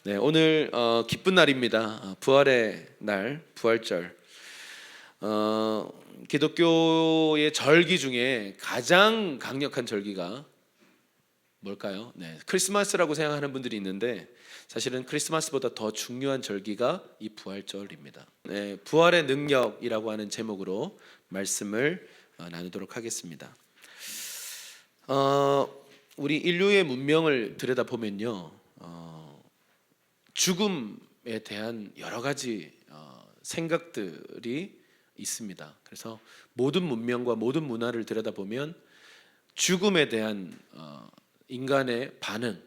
네, 오늘 기쁜 날입니다. 부활의 날, 부활절. 기독교의 절기 중에 가장 강력한 절기가 뭘까요? 네, 크리스마스라고 생각하는 분들이 있는데 사실은 크리스마스보다 더 중요한 절기가 이 부활절입니다. 네, 부활의 능력이라고 하는 제목으로 말씀을 나누도록 하겠습니다. 우리 인류의 문명을 들여다보면요, 죽음에 대한 여러 가지 생각들이 있습니다. 그래서 모든 문명과 모든 문화를 들여다보면 죽음에 대한 인간의 반응,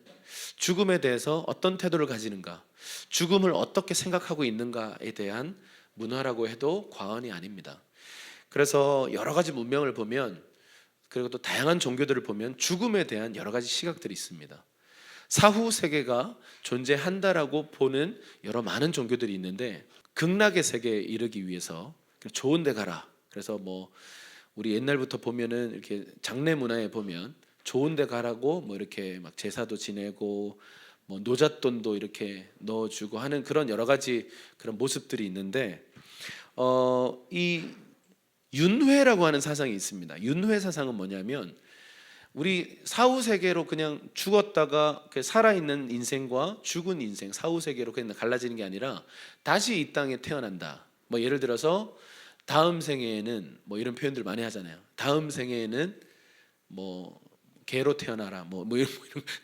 죽음에 대해서 어떤 태도를 가지는가, 죽음을 어떻게 생각하고 있는가에 대한 문화라고 해도 과언이 아닙니다. 그래서 여러 가지 문명을 보면, 그리고 또 다양한 종교들을 보면 죽음에 대한 여러 가지 시각들이 있습니다. 사후 세계가 존재한다라고 보는 여러 많은 종교들이 있는데, 극락의 세계에 이르기 위해서 좋은 데 가라. 그래서 뭐 우리 옛날부터 보면은 이렇게 장례 문화에 보면 좋은 데 가라고 뭐 이렇게 막 제사도 지내고 뭐 노잣돈도 이렇게 넣어주고 하는 그런 여러 가지 그런 모습들이 있는데, 이 윤회라고 하는 사상이 있습니다. 윤회 사상은 뭐냐면, 우리 사후 세계로 그냥 죽었다가 살아있는 인생과 죽은 인생, 사후 세계로 그냥 갈라지는 게 아니라 다시 이 땅에 태어난다. 뭐 예를 들어서 다음 생에는 뭐 이런 표현들 많이 하잖아요. 다음 생에는 뭐 개로 태어나라. 뭐 이런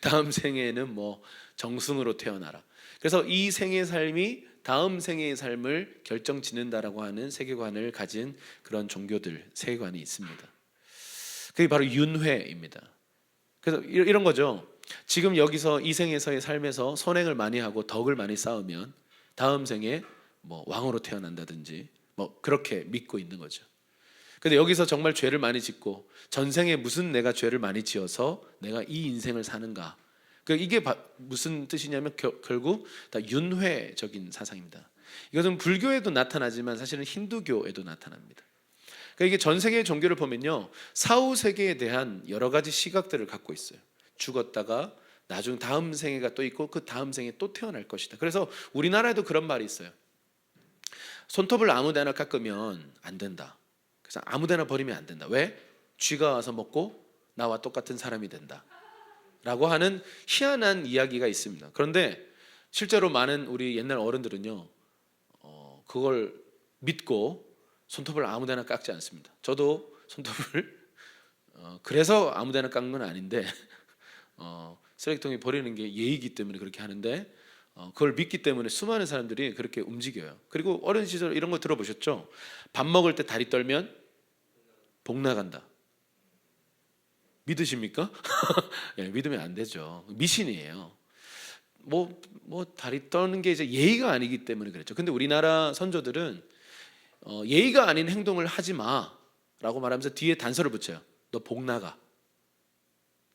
다음 생에는 뭐 정승으로 태어나라. 그래서 이 생의 삶이 다음 생의 삶을 결정짓는다라고 하는 세계관을 가진 그런 종교들, 세계관이 있습니다. 그게 바로 윤회입니다. 그래서 이런 거죠. 지금 여기서 이 생에서의 삶에서 선행을 많이 하고 덕을 많이 쌓으면 다음 생에 뭐 왕으로 태어난다든지 뭐 그렇게 믿고 있는 거죠. 근데 여기서 정말 죄를 많이 짓고 전생에 무슨 내가 죄를 많이 지어서 내가 이 인생을 사는가, 이게 무슨 뜻이냐면 결국 다 윤회적인 사상입니다. 이것은 불교에도 나타나지만 사실은 힌두교에도 나타납니다. 이게 전 세계의 종교를 보면요, 사후 세계에 대한 여러 가지 시각들을 갖고 있어요. 죽었다가 나중 다음 생애가 또 있고 그 다음 생에 또 태어날 것이다. 그래서 우리나라에도 그런 말이 있어요. 손톱을 아무데나 깎으면 안 된다. 그래서 아무데나 버리면 안 된다. 왜? 쥐가 와서 먹고 나와 똑같은 사람이 된다 라고 하는 희한한 이야기가 있습니다. 그런데 실제로 많은 우리 옛날 어른들은요, 그걸 믿고 손톱을 아무데나 깎지 않습니다. 저도 손톱을 그래서 아무데나 깎는 건 아닌데 쓰레기통에 버리는 게 예의이기 때문에 그렇게 하는데, 그걸 믿기 때문에 수많은 사람들이 그렇게 움직여요. 그리고 어린 시절 이런 거 들어보셨죠? 밥 먹을 때 다리 떨면 복 나간다. 믿으십니까? 예, 믿으면 안 되죠. 미신이에요. 뭐 다리 떠는 게 이제 예의가 아니기 때문에 그랬죠. 근데 우리나라 선조들은 예의가 아닌 행동을 하지 마라고 말하면서 뒤에 단서를 붙여요. 너 복 나가.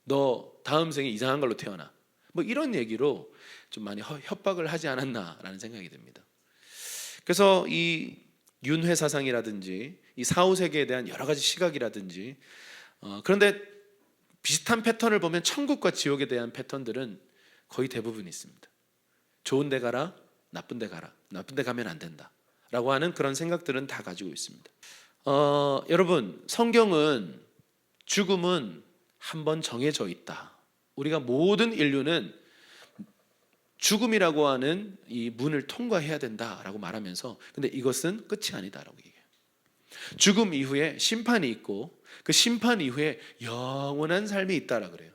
너 다음 생에 이상한 걸로 태어나. 뭐 이런 얘기로 좀 많이 협박을 하지 않았나라는 생각이 듭니다. 그래서 이 윤회 사상이라든지 이 사후 세계에 대한 여러 가지 시각이라든지, 그런데 비슷한 패턴을 보면 천국과 지옥에 대한 패턴들은 거의 대부분 있습니다. 좋은 데 가라, 나쁜 데 가라. 나쁜 데 가면 안 된다 라고 하는 그런 생각들은 다 가지고 있습니다. 여러분, 성경은 죽음은 한번 정해져 있다. 우리가 모든 인류는 죽음이라고 하는 이 문을 통과해야 된다라고 말하면서, 근데 이것은 끝이 아니다라고 얘기해요. 죽음 이후에 심판이 있고 그 심판 이후에 영원한 삶이 있다라 그래요.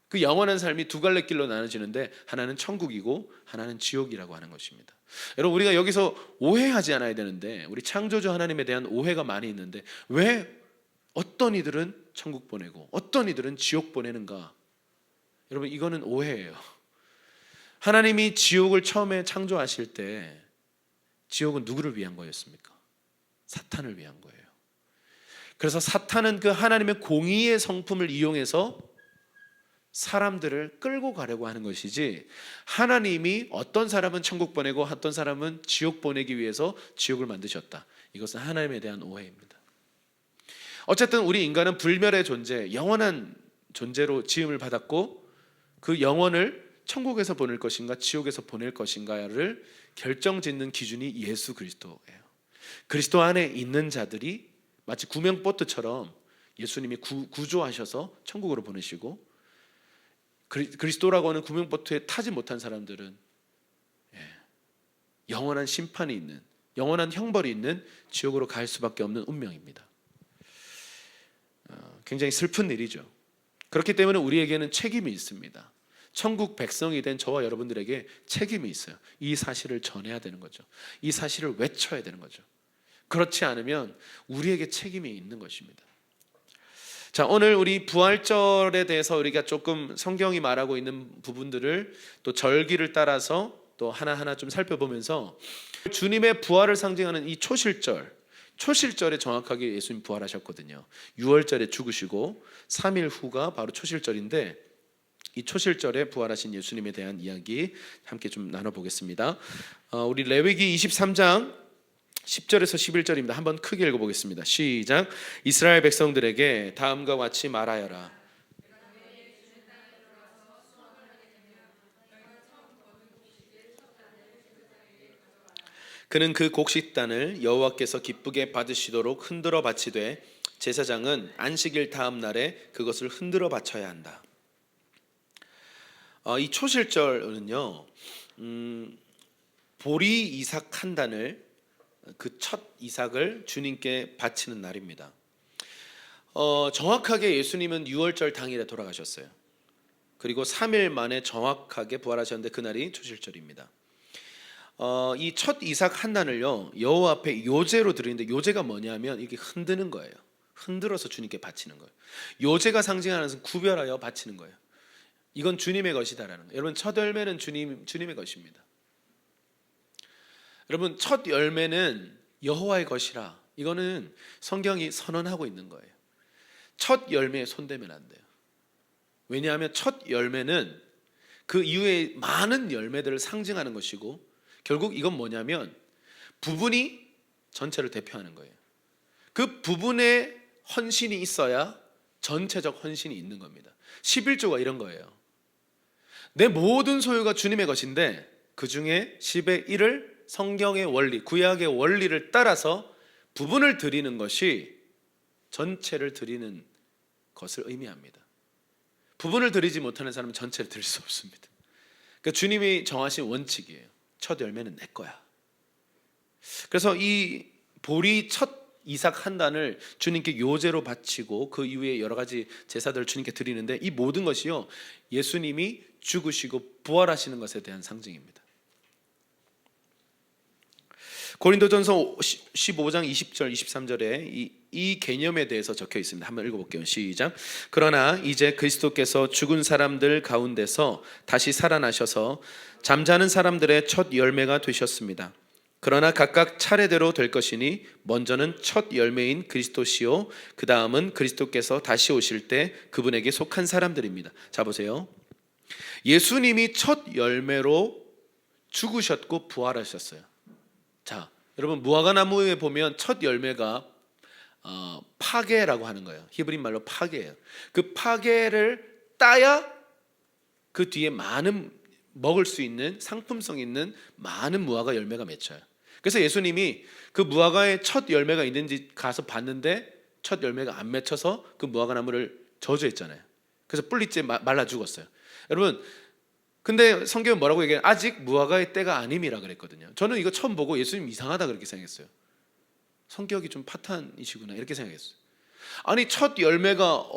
그 영원한 삶이 두 갈래 길로 나눠지는데 하나는 천국이고 하나는 지옥이라고 하는 것입니다. 여러분, 우리가 여기서 오해하지 않아야 되는데, 우리 창조주 하나님에 대한 오해가 많이 있는데, 왜 어떤 이들은 천국 보내고 어떤 이들은 지옥 보내는가? 여러분, 이거는 오해예요. 하나님이 지옥을 처음에 창조하실 때 지옥은 누구를 위한 거였습니까? 사탄을 위한 거예요. 그래서 사탄은 그 하나님의 공의의 성품을 이용해서 사람들을 끌고 가려고 하는 것이지, 하나님이 어떤 사람은 천국 보내고 어떤 사람은 지옥 보내기 위해서 지옥을 만드셨다, 이것은 하나님에 대한 오해입니다. 어쨌든 우리 인간은 불멸의 존재, 영원한 존재로 지음을 받았고 그 영혼을 천국에서 보낼 것인가 지옥에서 보낼 것인가를 결정짓는 기준이 예수 그리스도예요. 그리스도 안에 있는 자들이 마치 구명보트처럼 예수님이 구조하셔서 천국으로 보내시고, 그리스도라고 하는 구명보트에 타지 못한 사람들은 영원한 심판이 있는, 영원한 형벌이 있는 지옥으로 갈 수밖에 없는 운명입니다. 굉장히 슬픈 일이죠. 그렇기 때문에 우리에게는 책임이 있습니다. 천국 백성이 된 저와 여러분들에게 책임이 있어요. 이 사실을 전해야 되는 거죠. 이 사실을 외쳐야 되는 거죠. 그렇지 않으면 우리에게 책임이 있는 것입니다. 자, 오늘 우리 부활절에 대해서 우리가 조금 성경이 말하고 있는 부분들을 또 절기를 따라서 또 하나하나 좀 살펴보면서, 주님의 부활을 상징하는 이 초실절에 정확하게 예수님 부활하셨거든요. 6월절에 죽으시고 3일 후가 바로 초실절인데, 이 초실절에 부활하신 예수님에 대한 이야기 함께 좀 나눠보겠습니다. 우리 레위기 23장 10절에서 11절입니다. 한번 크게 읽어보겠습니다. 시작. 이스라엘 백성들에게 다음과 같이 말하여라. 그는 그 곡식단을 여호와께서 기쁘게 받으시도록 흔들어 바치되 제사장은 안식일 다음 날에 그것을 흔들어 바쳐야 한다. 이 초실절은요, 보리 이삭 한 단을, 그 첫 이삭을 주님께 바치는 날입니다. 정확하게 예수님은 6월절 당일에 돌아가셨어요. 그리고 3일 만에 정확하게 부활하셨는데 그날이 초실절입니다. 이 첫 이삭 한 단을요, 여호와 앞에 요제로 드리는데, 요제가 뭐냐면 이게 흔드는 거예요. 흔들어서 주님께 바치는 거예요. 요제가 상징하는 것은 구별하여 바치는 거예요. 이건 주님의 것이다라는 거예요. 여러분, 첫 열매는 주님의 것입니다. 여러분, 첫 열매는 여호와의 것이라, 이거는 성경이 선언하고 있는 거예요. 첫 열매에 손대면 안 돼요. 왜냐하면 첫 열매는 그 이후에 많은 열매들을 상징하는 것이고, 결국 이건 뭐냐면 부분이 전체를 대표하는 거예요. 그 부분에 헌신이 있어야 전체적 헌신이 있는 겁니다. 11조가 이런 거예요. 내 모든 소유가 주님의 것인데 그 중에 10의 1을 성경의 원리, 구약의 원리를 따라서 부분을 드리는 것이 전체를 드리는 것을 의미합니다. 부분을 드리지 못하는 사람은 전체를 드릴 수 없습니다. 그러니까 주님이 정하신 원칙이에요. 첫 열매는 내 거야. 그래서 이 보리 첫 이삭 한 단을 주님께 요제로 바치고 그 이후에 여러 가지 제사들을 주님께 드리는데, 이 모든 것이요, 예수님이 죽으시고 부활하시는 것에 대한 상징입니다. 고린도전서 15장 20절 23절에 이 개념에 대해서 적혀 있습니다. 한번 읽어볼게요. 시작. 그러나 이제 그리스도께서 죽은 사람들 가운데서 다시 살아나셔서 잠자는 사람들의 첫 열매가 되셨습니다. 그러나 각각 차례대로 될 것이니 먼저는 첫 열매인 그리스도시요, 그 다음은 그리스도께서 다시 오실 때 그분에게 속한 사람들입니다. 자, 보세요. 예수님이 첫 열매로 죽으셨고 부활하셨어요. 자, 여러분, 무화과나무에 보면 첫 열매가 파게라고 하는 거예요. 히브리 말로 파게예요. 그 파게를 따야 그 뒤에 많은 먹을 수 있는, 상품성 있는 많은 무화과 열매가 맺혀요. 그래서 예수님이 그 무화과의 첫 열매가 있는지 가서 봤는데 첫 열매가 안 맺혀서 그 무화과나무를 저주했잖아요. 그래서 뿔리째 말라 죽었어요. 여러분, 근데 성경은 뭐라고 얘기해요? 아직 무화과의 때가 아님이라 그랬거든요. 저는 이거 처음 보고 예수님 이상하다 그렇게 생각했어요. 성격이 좀 파탄이시구나 이렇게 생각했어요. 아니, 첫 열매가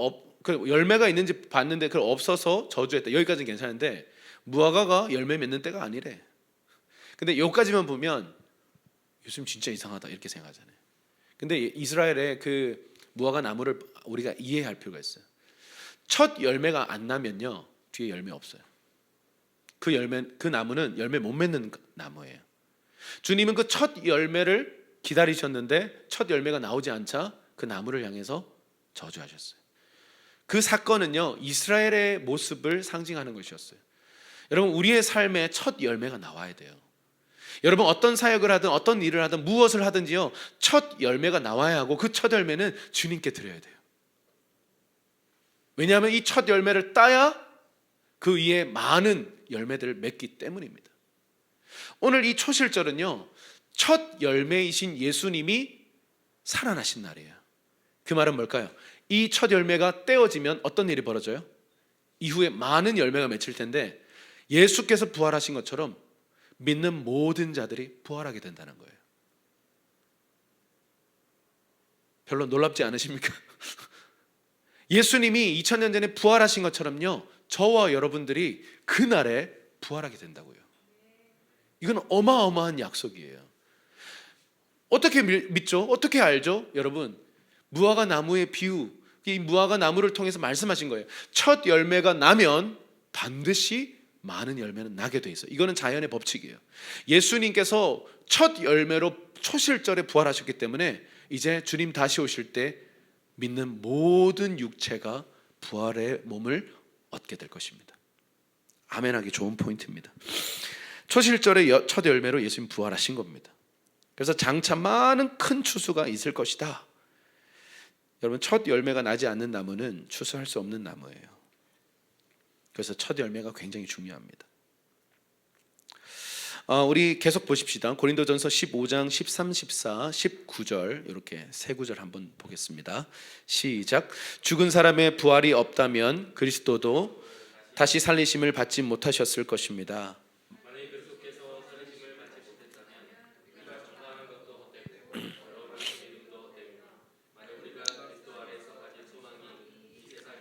열매가 있는지 봤는데 그걸 없어서 저주했다. 여기까지는 괜찮은데 무화과가 열매 맺는 때가 아니래. 근데 여기까지만 보면 예수님 진짜 이상하다 이렇게 생각하잖아요. 근데 이스라엘의 그 무화과 나무를 우리가 이해할 필요가 있어요. 첫 열매가 안 나면요, 뒤에 열매 없어요. 그 나무는 열매 못 맺는 나무예요. 주님은 그 첫 열매를 기다리셨는데 첫 열매가 나오지 않자 그 나무를 향해서 저주하셨어요. 그 사건은요, 이스라엘의 모습을 상징하는 것이었어요. 여러분, 우리의 삶에 첫 열매가 나와야 돼요. 여러분, 어떤 사역을 하든 어떤 일을 하든 무엇을 하든지요, 첫 열매가 나와야 하고 그 첫 열매는 주님께 드려야 돼요. 왜냐하면 이 첫 열매를 따야 그 위에 많은 열매들을 맺기 때문입니다. 오늘 이 초실절은요, 첫 열매이신 예수님이 살아나신 날이에요. 그 말은 뭘까요? 이 첫 열매가 떼어지면 어떤 일이 벌어져요? 이후에 많은 열매가 맺힐 텐데 예수께서 부활하신 것처럼 믿는 모든 자들이 부활하게 된다는 거예요. 별로 놀랍지 않으십니까? 예수님이 2000년 전에 부활하신 것처럼요, 저와 여러분들이 그날에 부활하게 된다고요. 이건 어마어마한 약속이에요. 어떻게 믿죠? 어떻게 알죠? 여러분, 무화과 나무의 비유, 이 무화과 나무를 통해서 말씀하신 거예요. 첫 열매가 나면 반드시 많은 열매는 나게 돼 있어요. 이거는 자연의 법칙이에요. 예수님께서 첫 열매로 초실절에 부활하셨기 때문에 이제 주님 다시 오실 때 믿는 모든 육체가 부활의 몸을 얻게 될 것입니다. 아멘하기 좋은 포인트입니다. 초실절의 첫 열매로 예수님 부활하신 겁니다. 그래서 장차 많은 큰 추수가 있을 것이다. 여러분, 첫 열매가 나지 않는 나무는 추수할 수 없는 나무예요. 그래서 첫 열매가 굉장히 중요합니다. 우리 계속 보십시다. 고린도전서 15장 13, 14, 19절 이렇게 세 구절 한번 보겠습니다. 시작. 죽은 사람의 부활이 없다면 그리스도도 다시 살리심을 받지 못하셨을 것입니다.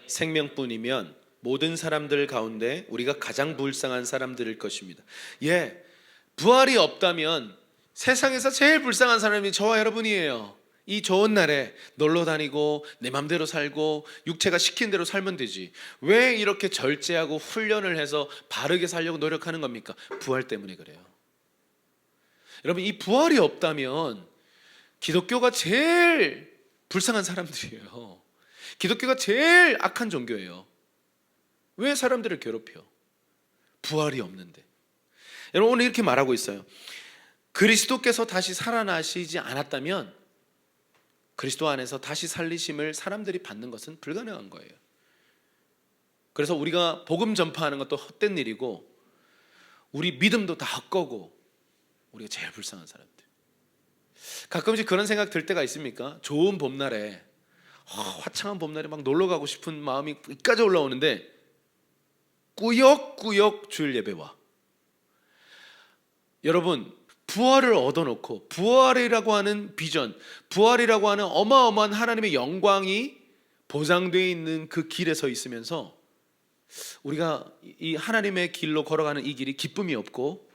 생명뿐이면 모든 사람들 가운데 우리가 가장 불쌍한 사람들일 것입니다. 부활이 없다면 세상에서 제일 불쌍한 사람이 저와 여러분이에요. 이 좋은 날에 놀러 다니고 내 맘대로 살고 육체가 시킨 대로 살면 되지, 왜 이렇게 절제하고 훈련을 해서 바르게 살려고 노력하는 겁니까? 부활 때문에 그래요. 여러분, 이 부활이 없다면 기독교가 제일 불쌍한 사람들이에요. 기독교가 제일 악한 종교예요. 왜 사람들을 괴롭혀? 부활이 없는데. 여러분, 오늘 이렇게 말하고 있어요. 그리스도께서 다시 살아나시지 않았다면 그리스도 안에서 다시 살리심을 사람들이 받는 것은 불가능한 거예요. 그래서 우리가 복음 전파하는 것도 헛된 일이고 우리 믿음도 다 헛거고 우리가 제일 불쌍한 사람들. 가끔씩 그런 생각 들 때가 있습니까? 좋은 봄날에, 화창한 봄날에 막 놀러 가고 싶은 마음이 이까지 올라오는데 꾸역꾸역 주일 예배 와. 여러분, 부활을 얻어놓고 부활이라고 하는 비전, 부활이라고 하는 어마어마한 하나님의 영광이 보장되어 있는 그 길에 서 있으면서 우리가 이 하나님의 길로 걸어가는 이 길이 기쁨이 없고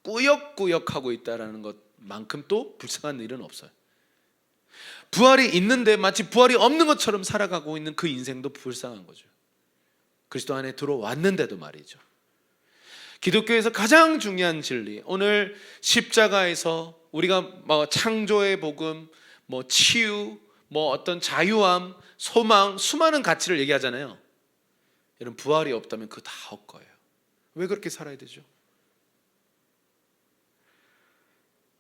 꾸역꾸역 하고 있다는 것만큼 또 불쌍한 일은 없어요. 부활이 있는데 마치 부활이 없는 것처럼 살아가고 있는 그 인생도 불쌍한 거죠. 그리스도 안에 들어왔는데도 말이죠. 기독교에서 가장 중요한 진리, 오늘 십자가에서 우리가 창조의 복음, 치유, 어떤 자유함, 소망, 수많은 가치를 얘기하잖아요. 여러분, 부활이 없다면 그거 다 헛거예요. 왜 그렇게 살아야 되죠?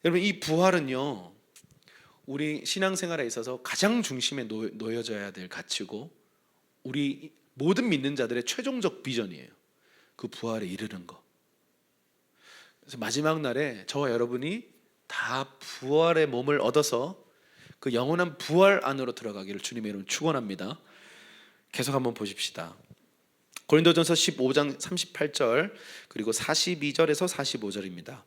여러분, 이 부활은요, 우리 신앙생활에 있어서 가장 중심에 놓여져야 될 가치고 우리 모든 믿는 자들의 최종적 비전이에요. 그 부활에 이르는 거. 그래서 마지막 날에 저와 여러분이 다 부활의 몸을 얻어서 그 영원한 부활 안으로 들어가기를 주님의 이름으로 축원합니다. 계속 한번 보십시다. 고린도전서 15장 38절 그리고 42절에서 45절입니다.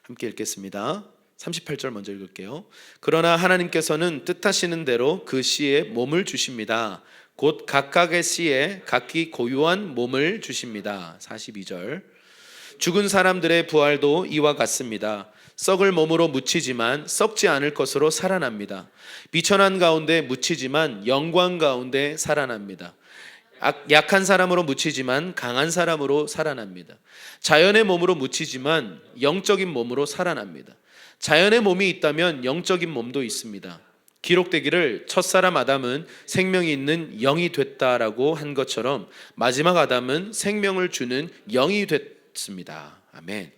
함께 읽겠습니다. 38절 먼저 읽을게요. 그러나 하나님께서는 뜻하시는 대로 그 씨에 몸을 주십니다. 곧 각각의 씨에 각기 고유한 몸을 주십니다. 42절. 죽은 사람들의 부활도 이와 같습니다. 썩을 몸으로 묻히지만 썩지 않을 것으로 살아납니다. 비천한 가운데 묻히지만 영광 가운데 살아납니다. 약한 사람으로 묻히지만 강한 사람으로 살아납니다. 자연의 몸으로 묻히지만 영적인 몸으로 살아납니다. 자연의 몸이 있다면 영적인 몸도 있습니다. 기록되기를 첫사람 아담은 생명이 있는 영이 됐다라고 한 것처럼 마지막 아담은 생명을 주는 영이 됐습니다. 아멘.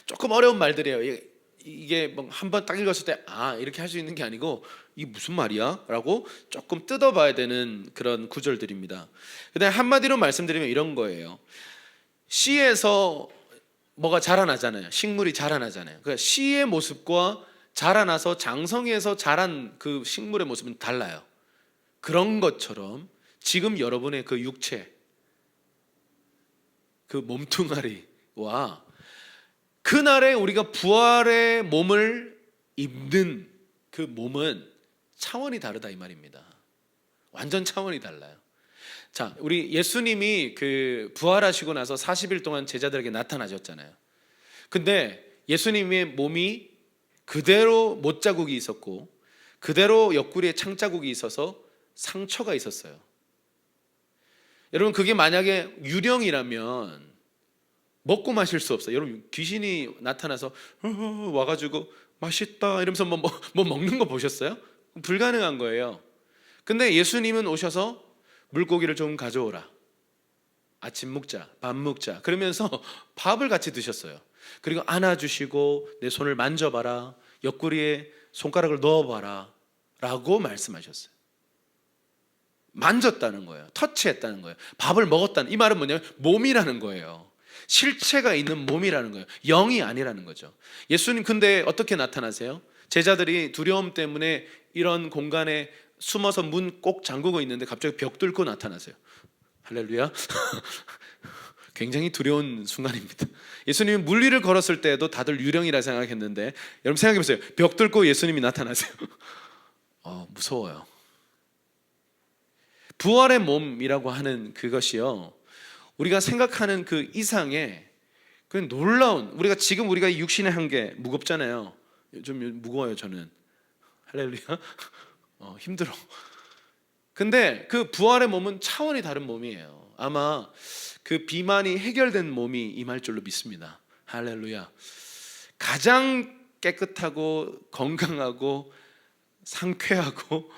조금 어려운 말들이에요. 이게 한번 딱 읽었을 때 이렇게 할 수 있는 게 아니고 이게 무슨 말이야? 라고 조금 뜯어봐야 되는 그런 구절들입니다. 근데 한마디로 말씀드리면 이런 거예요. 씨에서 뭐가 자라나잖아요. 식물이 자라나잖아요. 그러니까 씨의 모습과 자라나서 장성해서 자란 그 식물의 모습은 달라요. 그런 것처럼 지금 여러분의 그 육체, 그 몸뚱아리와 그날에 우리가 부활의 몸을 입는 그 몸은 차원이 다르다 이 말입니다. 완전 차원이 달라요. 자, 우리 예수님이 그 부활하시고 나서 40일 동안 제자들에게 나타나셨잖아요. 근데 예수님의 몸이 그대로 못자국이 있었고 그대로 옆구리에 창자국이 있어서 상처가 있었어요. 여러분, 그게 만약에 유령이라면 먹고 마실 수 없어요. 여러분, 귀신이 나타나서 와가지고 맛있다 이러면서 뭐 먹는 거 보셨어요? 불가능한 거예요. 근데 예수님은 오셔서 물고기를 좀 가져오라, 아침 먹자, 밥 먹자 그러면서 밥을 같이 드셨어요. 그리고 안아주시고 내 손을 만져봐라, 옆구리에 손가락을 넣어봐라 라고 말씀하셨어요. 만졌다는 거예요. 터치했다는 거예요. 밥을 먹었다는, 이 말은 뭐냐면 몸이라는 거예요. 실체가 있는 몸이라는 거예요. 영이 아니라는 거죠. 예수님 근데 어떻게 나타나세요? 제자들이 두려움 때문에 이런 공간에 숨어서 문 꼭 잠그고 있는데 갑자기 벽 뚫고 나타나세요. 할렐루야. 굉장히 두려운 순간입니다. 예수님이 물 위를 걸었을 때도 다들 유령이라 생각했는데 여러분 생각해 보세요. 벽 뚫고 예수님이 나타나세요. 무서워요. 부활의 몸이라고 하는 그것이요, 우리가 생각하는 그 이상의 그 놀라운, 우리가 육신의 한계 무겁잖아요. 좀 무거워요 저는. 할렐루야. 힘들어. 근데 그 부활의 몸은 차원이 다른 몸이에요. 아마 그 비만이 해결된 몸이 임할 줄로 믿습니다. 할렐루야. 가장 깨끗하고 건강하고 상쾌하고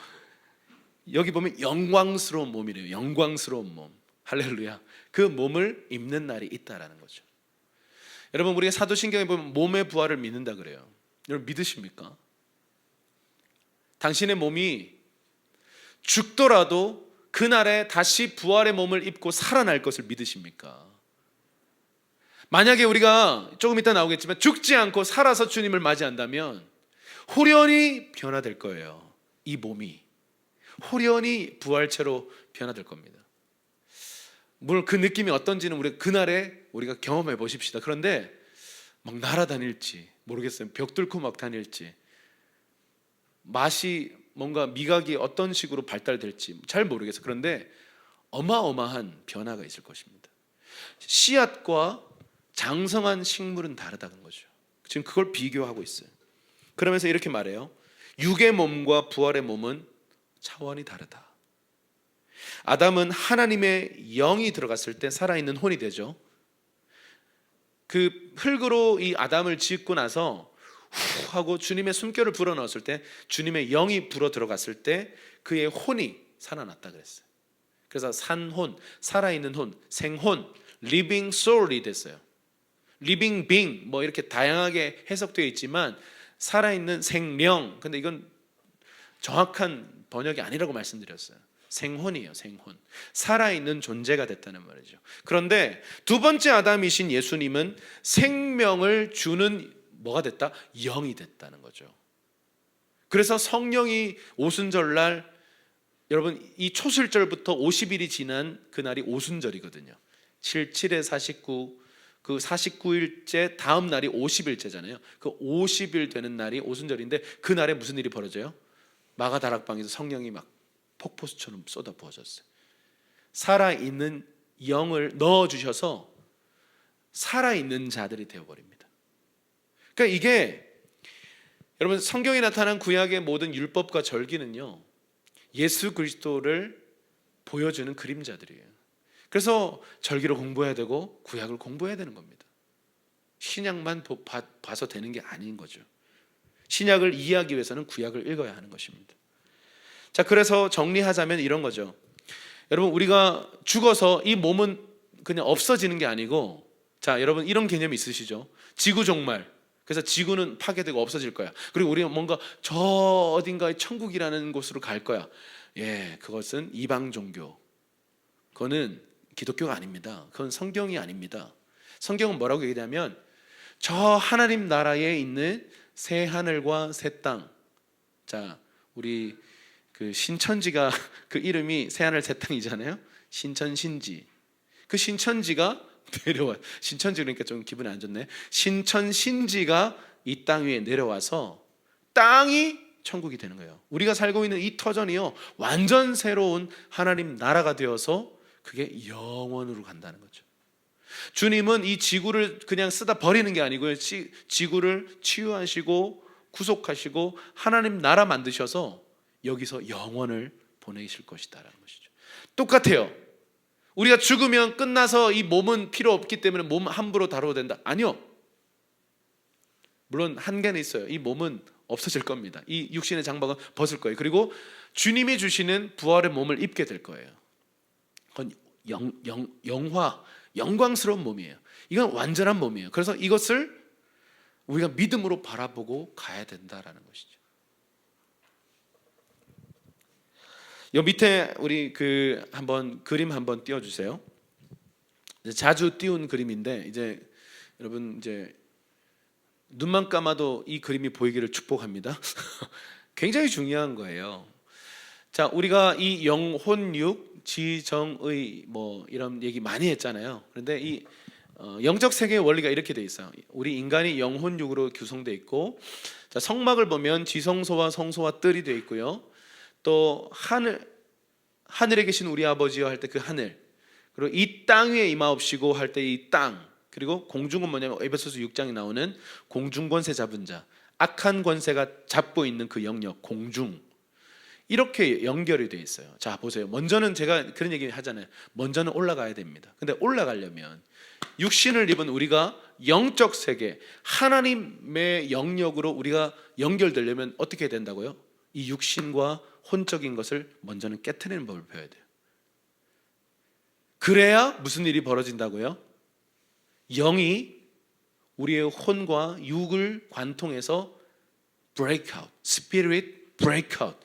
여기 보면 영광스러운 몸이래요. 영광스러운 몸. 할렐루야. 그 몸을 입는 날이 있다라는 거죠. 여러분, 우리가 사도신경에 보면 몸의 부활을 믿는다 그래요. 여러분 믿으십니까? 당신의 몸이 죽더라도 그날에 다시 부활의 몸을 입고 살아날 것을 믿으십니까? 만약에 우리가 조금 이따 나오겠지만 죽지 않고 살아서 주님을 맞이한다면 후련히 변화될 거예요. 이 몸이 후련히 부활체로 변화될 겁니다. 물론 그 느낌이 어떤지는 우리가 그날에 우리가 경험해 보십시다. 그런데 막 날아다닐지 모르겠어요. 벽 뚫고 막 다닐지, 맛이 뭔가 미각이 어떤 식으로 발달될지 잘 모르겠어요. 그런데 어마어마한 변화가 있을 것입니다. 씨앗과 장성한 식물은 다르다는 거죠. 지금 그걸 비교하고 있어요. 그러면서 이렇게 말해요. 육의 몸과 부활의 몸은 차원이 다르다. 아담은 하나님의 영이 들어갔을 때 살아있는 혼이 되죠. 그 흙으로 이 아담을 짓고 나서 후 하고 주님의 숨결을 불어넣었을 때, 주님의 영이 불어 들어갔을 때 그의 혼이 살아났다 그랬어요. 그래서 산혼, 살아있는 혼, 생혼, living soul이 됐어요. living being 뭐 이렇게 다양하게 해석되어 있지만 살아있는 생명, 근데 이건 정확한 번역이 아니라고 말씀드렸어요. 생혼이에요. 생혼. 살아있는 존재가 됐다는 말이죠. 그런데 두 번째 아담이신 예수님은 생명을 주는 뭐가 됐다? 영이 됐다는 거죠. 그래서 성령이 오순절날, 여러분 이 초슬절부터 50일이 지난 그날이 오순절이거든요. 7에 49, 그 49일째 다음 날이 50일째잖아요. 그 50일 되는 날이 오순절인데 그 날에 무슨 일이 벌어져요? 마가다락방에서 성령이 막 폭포수처럼 쏟아 부어졌어요. 살아있는 영을 넣어주셔서 살아있는 자들이 되어버립니다. 그러니까 이게 여러분 성경에 나타난 구약의 모든 율법과 절기는요, 예수 그리스도를 보여주는 그림자들이에요. 그래서 절기를 공부해야 되고 구약을 공부해야 되는 겁니다. 신약만 봐서 되는 게 아닌 거죠. 신약을 이해하기 위해서는 구약을 읽어야 하는 것입니다. 자, 그래서 정리하자면 이런 거죠. 여러분, 우리가 죽어서 이 몸은 그냥 없어지는 게 아니고, 자, 여러분 이런 개념이 있으시죠? 지구 종말. 그래서 지구는 파괴되고 없어질 거야. 그리고 우리는 뭔가 저 어딘가의 천국이라는 곳으로 갈 거야. 예, 그것은 이방 종교. 그거는 기독교가 아닙니다. 그건 성경이 아닙니다. 성경은 뭐라고 얘기하냐면 저 하나님 나라에 있는 새 하늘과 새 땅. 자, 우리 그 신천지가 그 이름이 새 하늘 새 땅이잖아요. 신천신지. 그 신천지가 내려와. 신천지 그러니까 좀 기분이 안 좋네. 신천신지가 이 땅 위에 내려와서 땅이 천국이 되는 거예요. 우리가 살고 있는 이 터전이요, 완전 새로운 하나님 나라가 되어서 그게 영원으로 간다는 거죠. 주님은 이 지구를 그냥 쓰다 버리는 게 아니고요, 지구를 치유하시고 구속하시고 하나님 나라 만드셔서 여기서 영원을 보내실 것이다라는 것이죠. 똑같아요. 우리가 죽으면 끝나서 이 몸은 필요 없기 때문에 몸 함부로 다뤄도 된다. 아니요. 물론 한계는 있어요. 이 몸은 없어질 겁니다. 이 육신의 장막은 벗을 거예요. 그리고 주님이 주시는 부활의 몸을 입게 될 거예요. 그건 영광스러운 몸이에요. 이건 완전한 몸이에요. 그래서 이것을 우리가 믿음으로 바라보고 가야 된다라는 것이죠. 여 밑에 우리 한번 그림 한번 띄워주세요. 자주 띄운 그림인데 이제 여러분 이제 눈만 감아도 이 그림이 보이기를 축복합니다. 굉장히 중요한 거예요. 자, 우리가 이 영혼육, 지정의 뭐 이런 얘기 많이 했잖아요. 그런데 이 영적 세계의 원리가 이렇게 돼 있어요. 우리 인간이 영혼육으로 구성돼 있고, 자, 성막을 보면 지성소와 성소와 뜰이 돼 있고요. 또 하늘에 계신 우리 아버지여 할 때 그 하늘, 그리고 이 땅 위에 임하옵시고 할 때 이 땅, 그리고 공중은 뭐냐면 에베소서 6장에 나오는 공중 권세 잡은 자, 악한 권세가 잡고 있는 그 영역, 공중, 이렇게 연결이 돼 있어요. 자, 보세요. 먼저는 제가 그런 얘기 하잖아요. 먼저는 올라가야 됩니다. 근데 올라가려면 육신을 입은 우리가 영적 세계, 하나님의 영역으로 우리가 연결되려면 어떻게 해야 된다고요? 이 육신과 혼적인 것을 먼저는 깨트리는 법을 배워야 돼요. 그래야 무슨 일이 벌어진다고요? 영이 우리의 혼과 육을 관통해서 break out, spirit break out,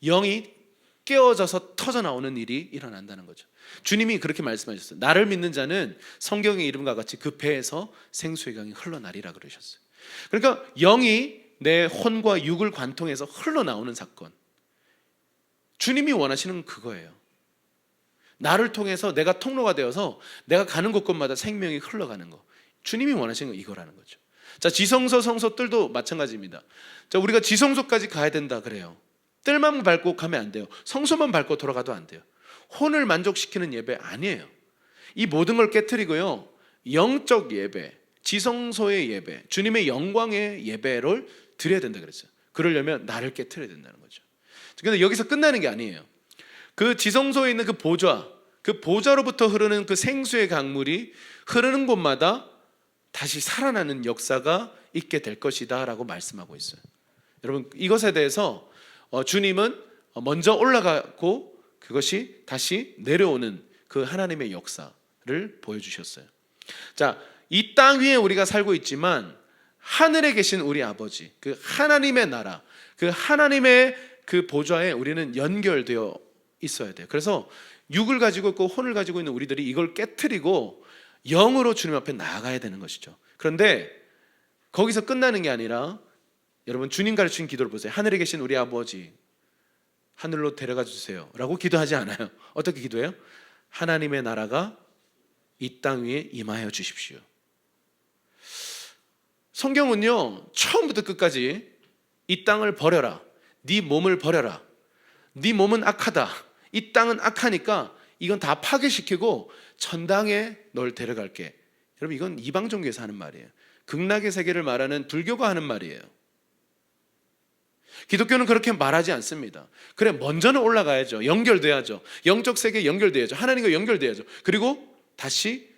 영이 깨어져서 터져나오는 일이 일어난다는 거죠. 주님이 그렇게 말씀하셨어요. 나를 믿는 자는 성경의 이름과 같이 그 배에서 생수의 강이 흘러나리라 그러셨어요. 그러니까 영이 내 혼과 육을 관통해서 흘러나오는 사건, 주님이 원하시는 그거예요. 나를 통해서 내가 통로가 되어서 내가 가는 곳곳마다 생명이 흘러가는 거, 주님이 원하시는 건 이거라는 거죠. 자, 지성소 성소 뜰도 마찬가지입니다. 자, 우리가 지성소까지 가야 된다 그래요. 뜰만 밟고 가면 안 돼요. 성소만 밟고 돌아가도 안 돼요. 혼을 만족시키는 예배 아니에요. 이 모든 걸 깨트리고요, 영적 예배, 지성소의 예배, 주님의 영광의 예배를 드려야 된다 그랬어요. 그러려면 나를 깨트려야 된다는 거죠. 그런데 여기서 끝나는 게 아니에요. 그 지성소에 있는 그 보좌, 그 보좌로부터 흐르는 그 생수의 강물이 흐르는 곳마다 다시 살아나는 역사가 있게 될 것이다 라고 말씀하고 있어요. 여러분, 이것에 대해서 주님은 먼저 올라가고 그것이 다시 내려오는 그 하나님의 역사를 보여주셨어요. 자, 이 땅 위에 우리가 살고 있지만 하늘에 계신 우리 아버지, 그 하나님의 나라, 그 하나님의 그 보좌에 우리는 연결되어 있어야 돼요. 그래서 육을 가지고 있고 혼을 가지고 있는 우리들이 이걸 깨트리고 영으로 주님 앞에 나아가야 되는 것이죠. 그런데 거기서 끝나는 게 아니라, 여러분 주님 가르친 기도를 보세요. 하늘에 계신 우리 아버지, 하늘로 데려가 주세요 라고 기도하지 않아요. 어떻게 기도해요? 하나님의 나라가 이 땅 위에 임하여 주십시오. 성경은요, 처음부터 끝까지 이 땅을 버려라, 네 몸을 버려라, 네 몸은 악하다, 이 땅은 악하니까 이건 다 파괴시키고 천당에 널 데려갈게. 여러분, 이건 이방 종교에서 하는 말이에요. 극락의 세계를 말하는 불교가 하는 말이에요. 기독교는 그렇게 말하지 않습니다. 그래, 먼저는 올라가야죠. 연결돼야죠. 영적 세계에 연결돼야죠. 하나님과 연결돼야죠. 그리고 다시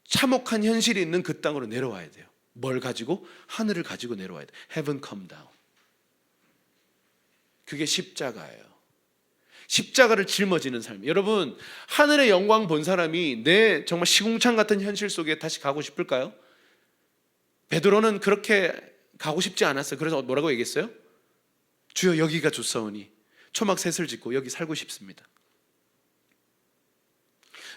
참혹한 현실이 있는 그 땅으로 내려와야 돼요. 뭘 가지고? 하늘을 가지고 내려와야 돼요. Heaven come down. 그게 십자가예요. 십자가를 짊어지는 삶. 여러분, 하늘의 영광 본 사람이 내 정말 시궁창 같은 현실 속에 다시 가고 싶을까요? 베드로는 그렇게 가고 싶지 않았어요. 그래서 뭐라고 얘기했어요? 주여, 여기가 좋사오니 초막 셋을 짓고 여기 살고 싶습니다.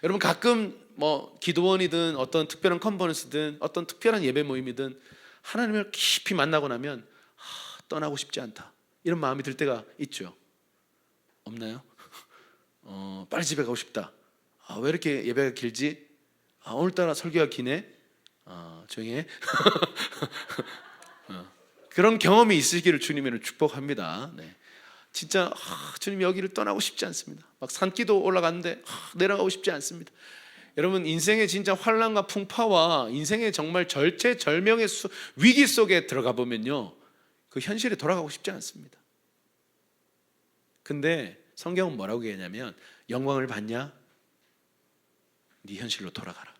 여러분 가끔 뭐 기도원이든 어떤 특별한 컨퍼런스든 어떤 특별한 예배 모임이든 하나님을 깊이 만나고 나면 떠나고 싶지 않다 이런 마음이 들 때가 있죠. 없나요? 빨리 집에 가고 싶다. 왜 이렇게 예배가 길지? 오늘따라 설교가 기네. 조용히 해. 그런 경험이 있으시기를 주님으로 축복합니다. 네. 진짜 주님 여기를 떠나고 싶지 않습니다. 막 산기도 올라갔는데 내려가고 싶지 않습니다. 여러분 인생의 진짜 환난과 풍파와 인생의 정말 절체절명의 위기 속에 들어가 보면요 그 현실에 돌아가고 싶지 않습니다. 근데 성경은 뭐라고 얘기하냐면 영광을 받냐? 네 현실로 돌아가라.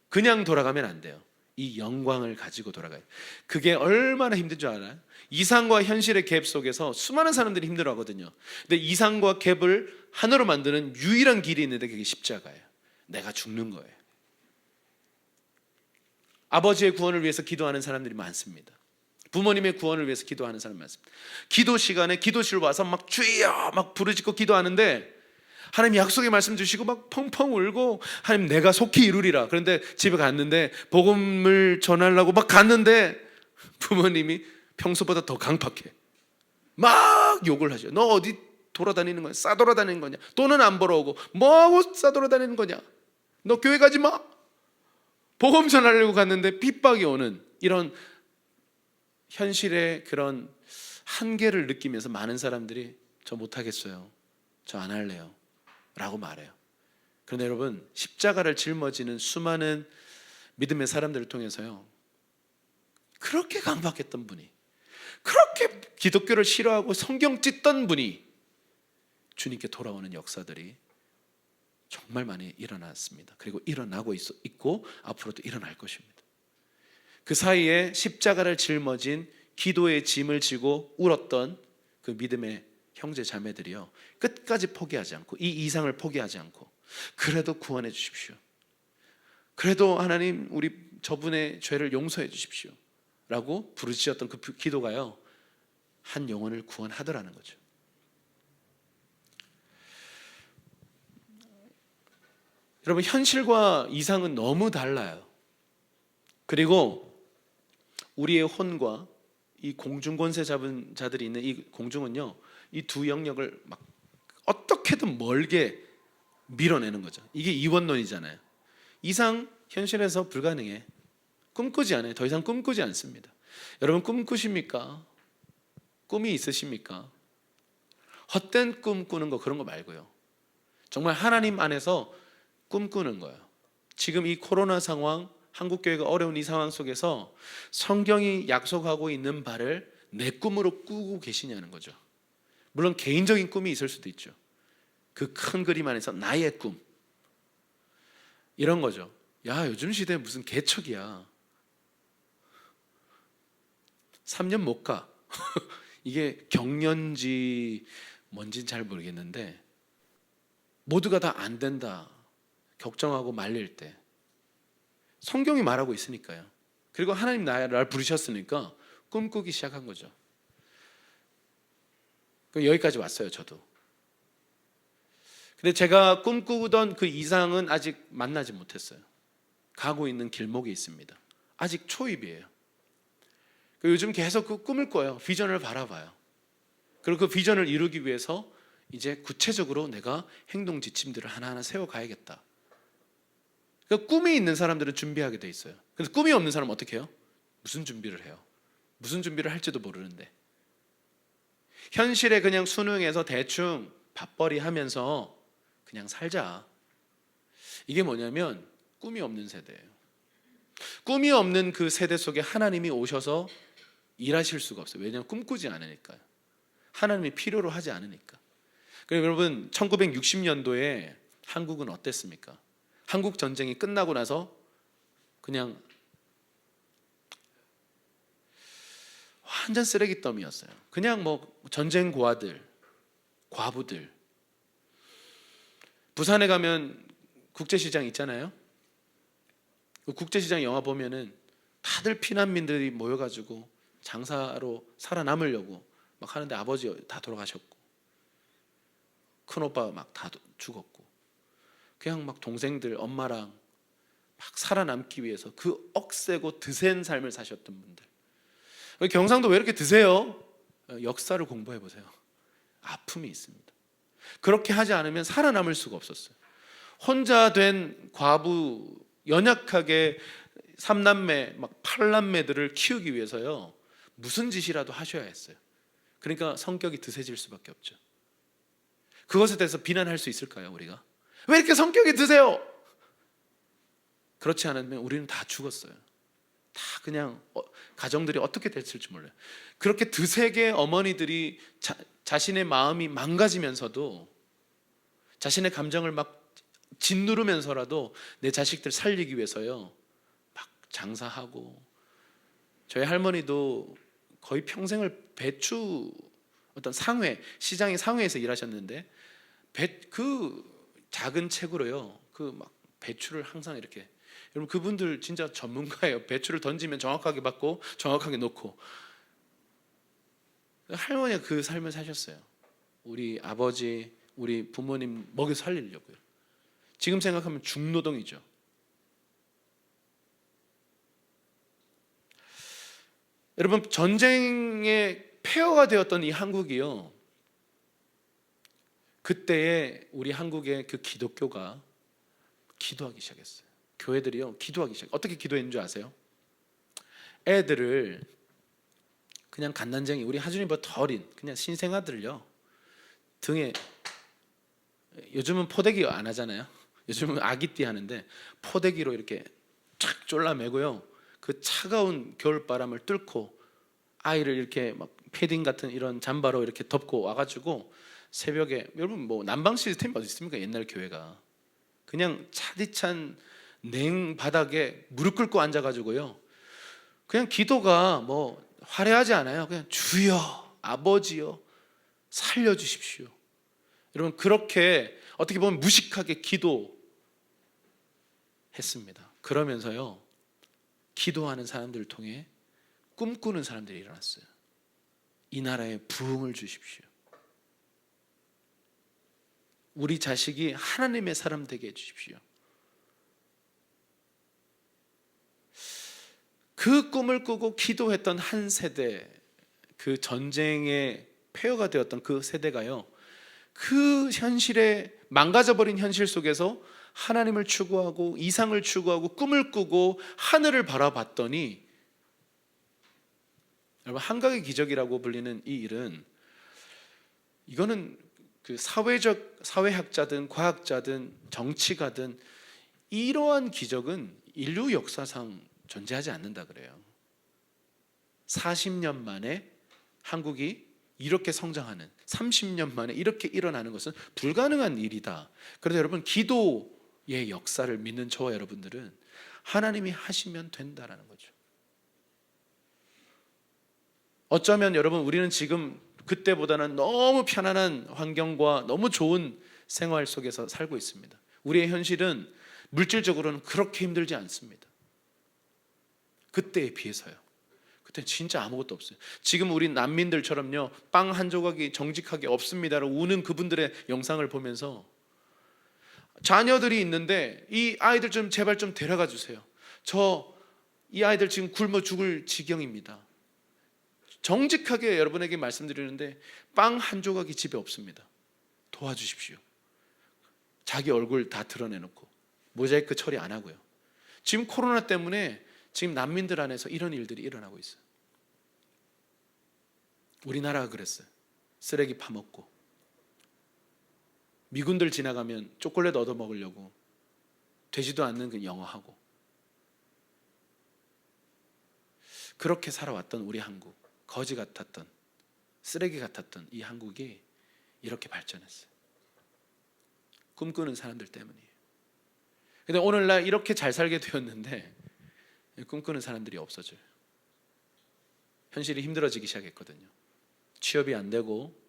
그냥 돌아가면 안 돼요. 이 영광을 가지고 돌아가요. 그게 얼마나 힘든 줄 알아요? 이상과 현실의 갭 속에서 수많은 사람들이 힘들어하거든요. 근데 이상과 갭을 하나로 만드는 유일한 길이 있는데 그게 십자가예요. 내가 죽는 거예요. 아버지의 구원을 위해서 기도하는 사람들이 많습니다. 부모님의 구원을 위해서 기도하는 사람이 많습니다. 기도 시간에 기도실 와서 막 주여 막 부르짖고 기도하는데 하나님 약속의 말씀 주시고 막 펑펑 울고 하나님 내가 속히 이루리라. 그런데 집에 갔는데 복음을 전하려고 막 갔는데 부모님이 평소보다 더 강팍해. 막 욕을 하죠. 너 어디 돌아다니는 거냐? 싸돌아다니는 거냐? 돈은 안 벌어오고 뭐하고 싸돌아다니는 거냐? 너 교회 가지 마. 복음 전하려고 갔는데 핍박이 오는 이런 현실의 그런 한계를 느끼면서 많은 사람들이 저 못하겠어요. 저 안 할래요. 라고 말해요. 그런데 여러분 십자가를 짊어지는 수많은 믿음의 사람들을 통해서요 그렇게 강박했던 분이 그렇게 기독교를 싫어하고 성경 찢던 분이 주님께 돌아오는 역사들이 정말 많이 일어났습니다. 그리고 일어나고 있고 앞으로도 일어날 것입니다. 그 사이에 십자가를 짊어진 기도의 짐을 지고 울었던 그 믿음의 형제 자매들이요 끝까지 포기하지 않고 이 이상을 포기하지 않고 그래도 구원해 주십시오. 그래도 하나님 우리 저분의 죄를 용서해 주십시오 라고 부르짖었던 그 기도가요 한 영혼을 구원하더라는 거죠. 여러분 현실과 이상은 너무 달라요. 그리고 우리의 혼과 이 공중 권세 잡은 자들이 있는 이 공중은요 이 두 영역을 막 어떻게든 멀게 밀어내는 거죠. 이게 이원론이잖아요. 이상 현실에서 불가능해. 꿈꾸지 않아요. 더 이상 꿈꾸지 않습니다. 여러분 꿈꾸십니까? 꿈이 있으십니까? 헛된 꿈 꾸는 거 그런 거 말고요. 정말 하나님 안에서 꿈꾸는 거예요. 지금 이 코로나 상황, 한국교회가 어려운 이 상황 속에서 성경이 약속하고 있는 바를 내 꿈으로 꾸고 계시냐는 거죠. 물론 개인적인 꿈이 있을 수도 있죠. 그 큰 그림 안에서 나의 꿈 이런 거죠. 야 요즘 시대에 무슨 개척이야. 3년 못 가. 이게 경련지 뭔지는 잘 모르겠는데 모두가 다 안 된다 걱정하고 말릴 때 성경이 말하고 있으니까요. 그리고 하나님 나를 부르셨으니까 꿈꾸기 시작한 거죠. 여기까지 왔어요 저도. 근데 제가 꿈꾸던 그 이상은 아직 만나지 못했어요. 가고 있는 길목에 있습니다. 아직 초입이에요. 요즘 계속 그 꿈을 꿔요. 비전을 바라봐요. 그리고 그 비전을 이루기 위해서 이제 구체적으로 내가 행동 지침들을 하나하나 세워가야겠다. 그러니까 꿈이 있는 사람들은 준비하게 돼 있어요. 근데 꿈이 없는 사람은 어떻게 해요? 무슨 준비를 해요? 무슨 준비를 할지도 모르는데 현실에 그냥 순응해서 대충 밥벌이 하면서 그냥 살자. 이게 뭐냐면 꿈이 없는 세대예요. 꿈이 없는 그 세대 속에 하나님이 오셔서 일하실 수가 없어요. 왜냐하면 꿈꾸지 않으니까요. 하나님이 필요로 하지 않으니까. 그리고 여러분 1960년도에 한국은 어땠습니까? 한국 전쟁이 끝나고 나서 그냥 완전 쓰레기 더미였어요. 그냥 뭐 전쟁 고아들, 과부들. 부산에 가면 국제시장 있잖아요. 그 국제시장 영화 보면은 다들 피난민들이 모여가지고 장사로 살아남으려고 막 하는데 아버지 다 돌아가셨고 큰 오빠 막 다 죽었고 그냥 막 동생들, 엄마랑 막 살아남기 위해서 그 억세고 드센 삶을 사셨던 분들. 경상도 왜 이렇게 드세요? 역사를 공부해 보세요. 아픔이 있습니다. 그렇게 하지 않으면 살아남을 수가 없었어요. 혼자 된 과부, 연약하게 삼남매, 막 팔남매들을 키우기 위해서요, 무슨 짓이라도 하셔야 했어요. 그러니까 성격이 드세질 수밖에 없죠. 그것에 대해서 비난할 수 있을까요, 우리가? 왜 이렇게 성격이 드세요? 그렇지 않으면 우리는 다 죽었어요. 다 그냥 가정들이 어떻게 됐을지 몰라요. 그렇게 드세게 어머니들이 자신의 마음이 망가지면서도, 자신의 감정을 막 짓누르면서라도 내 자식들 살리기 위해서요, 막 장사하고. 저희 할머니도 거의 평생을 배추 어떤 상회, 시장의 상회에서 일하셨는데, 그 작은 책으로요, 그 막 배추를 항상 이렇게, 여러분 그분들 진짜 전문가예요. 배추를 던지면 정확하게 받고 정확하게 놓고. 할머니가 그 삶을 사셨어요. 우리 아버지, 우리 부모님 먹여 살리려고요. 지금 생각하면 중노동이죠. 여러분, 전쟁의 폐허가 되었던 이 한국이요, 그때에 우리 한국의 그 기독교가 기도하기 시작했어요. 교회들이요, 기도하기 시작. 어떻게 기도했는 줄 아세요? 애들을 그냥 갓난쟁이, 우리 하준이보다 더 어린 그냥 신생아들요, 등에, 요즘은 포대기 안 하잖아요. 요즘은 아기띠 하는데 포대기로 이렇게 쫙 졸라매고요, 그 차가운 겨울바람을 뚫고 아이를 이렇게 막 패딩 같은 이런 잠바로 이렇게 덮고 와가지고 새벽에, 여러분 뭐 난방 시스템이 어디 있습니까? 옛날 교회가 그냥 차디찬 냉 바닥에 무릎 꿇고 앉아가지고요, 그냥 기도가 뭐 화려하지 않아요. 그냥 주여, 아버지여 살려주십시오. 여러분 그렇게 어떻게 보면 무식하게 기도했습니다. 그러면서요, 기도하는 사람들을 통해 꿈꾸는 사람들이 일어났어요. 이 나라에 부흥을 주십시오. 우리 자식이 하나님의 사람 되게 해주십시오. 그 꿈을 꾸고 기도했던 한 세대, 그 전쟁의 폐허가 되었던 그 세대가요, 그 현실에, 망가져버린 현실 속에서 하나님을 추구하고 이상을 추구하고 꿈을 꾸고 하늘을 바라봤더니, 여러분 한강의 기적이라고 불리는 이 일은, 이거는 그 사회학자든 과학자든 정치가든 이러한 기적은 인류 역사상 존재하지 않는다 그래요. 40년 만에 한국이 이렇게 성장하는, 30년 만에 이렇게 일어나는 것은 불가능한 일이다. 그래서 여러분, 기도의 역사를 믿는 저와 여러분들은 하나님이 하시면 된다라는 거죠. 어쩌면 여러분, 우리는 지금 그때보다는 너무 편안한 환경과 너무 좋은 생활 속에서 살고 있습니다. 우리의 현실은 물질적으로는 그렇게 힘들지 않습니다. 그때에 비해서요. 그때 진짜 아무것도 없어요. 지금 우리 난민들처럼요, 빵 한 조각이 정직하게 없습니다라고 우는 그분들의 영상을 보면서, 자녀들이 있는데 이 아이들 좀 제발 좀 데려가 주세요. 이 아이들 지금 굶어 죽을 지경입니다. 정직하게 여러분에게 말씀드리는데 빵 한 조각이 집에 없습니다. 도와주십시오. 자기 얼굴 다 드러내놓고 모자이크 처리 안 하고요. 지금 코로나 때문에 지금 난민들 안에서 이런 일들이 일어나고 있어요. 우리나라가 그랬어요. 쓰레기 파먹고, 미군들 지나가면 초콜릿 얻어 먹으려고 되지도 않는 그 영어하고, 그렇게 살아왔던 우리 한국, 거지 같았던, 쓰레기 같았던 이 한국이 이렇게 발전했어요. 꿈꾸는 사람들 때문이에요. 근데 오늘날 이렇게 잘 살게 되었는데 꿈꾸는 사람들이 없어져요. 현실이 힘들어지기 시작했거든요. 취업이 안 되고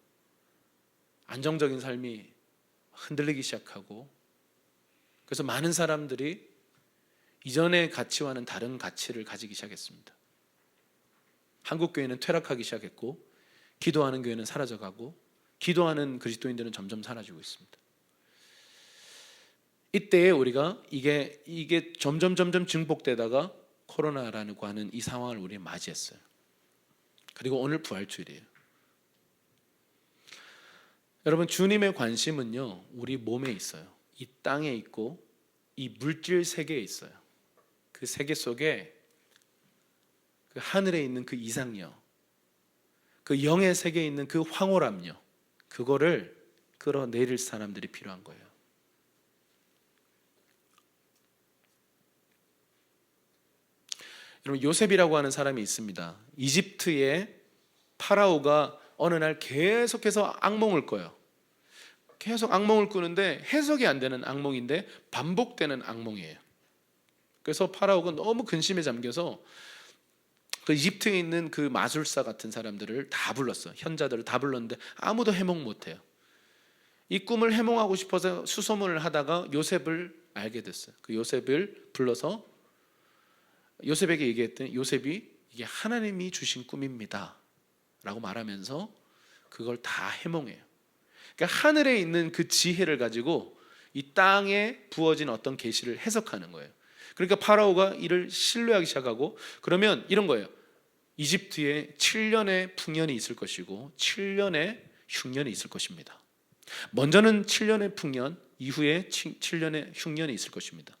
안정적인 삶이 흔들리기 시작하고, 그래서 많은 사람들이 이전의 가치와는 다른 가치를 가지기 시작했습니다. 한국 교회는 퇴락하기 시작했고, 기도하는 교회는 사라져가고, 기도하는 그리스도인들은 점점 사라지고 있습니다. 이때에 우리가 이게 점점 증폭되다가 코로나라고 하는 이 상황을 우리 맞이했어요. 그리고 오늘 부활주일이에요. 여러분, 주님의 관심은요, 우리 몸에 있어요. 이 땅에 있고 이 물질 세계에 있어요. 그 세계 속에 그 하늘에 있는 그 이상요, 그 영의 세계에 있는 그 황홀함요, 그거를 끌어내릴 사람들이 필요한 거예요. 여러분, 요셉이라고 하는 사람이 있습니다. 이집트의 파라오가 어느 날 계속해서 악몽을 꿔요. 계속 악몽을 꾸는데 해석이 안 되는 악몽인데 반복되는 악몽이에요. 그래서 파라오가 너무 근심에 잠겨서 그 이집트에 있는 그 마술사 같은 사람들을 다 불렀어요. 현자들을 다 불렀는데 아무도 해몽 못해요. 이 꿈을 해몽하고 싶어서 수소문을 하다가 요셉을 알게 됐어요. 그 요셉을 불러서 요셉에게 얘기했더니 요셉이 이게 하나님이 주신 꿈입니다 라고 말하면서 그걸 다 해몽해요. 그러니까 하늘에 있는 그 지혜를 가지고 이 땅에 부어진 어떤 계시를 해석하는 거예요. 그러니까 파라오가 이를 신뢰하기 시작하고, 그러면 이런 거예요. 이집트에 7년의 풍년이 있을 것이고 7년의 흉년이 있을 것입니다. 먼저는 7년의 풍년, 이후에 7년의 흉년이 있을 것입니다.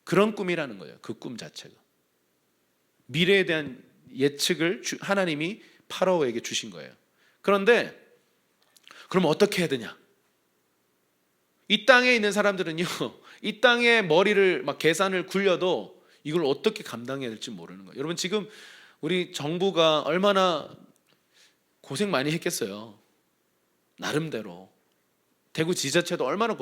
그런 꿈이라는 거예요. 그 꿈 자체가 미래에 대한 예측을 하나님이 파라오에게 주신 거예요. 그런데 그럼 어떻게 해야 되냐? 이 땅에 있는 사람들은요, 이 땅에 머리를 막 계산을 굴려도 이걸 어떻게 감당해야 될지 모르는 거예요. 여러분, 지금 우리 정부가 얼마나 고생 많이 했겠어요. 나름대로. 대구 지자체도 얼마나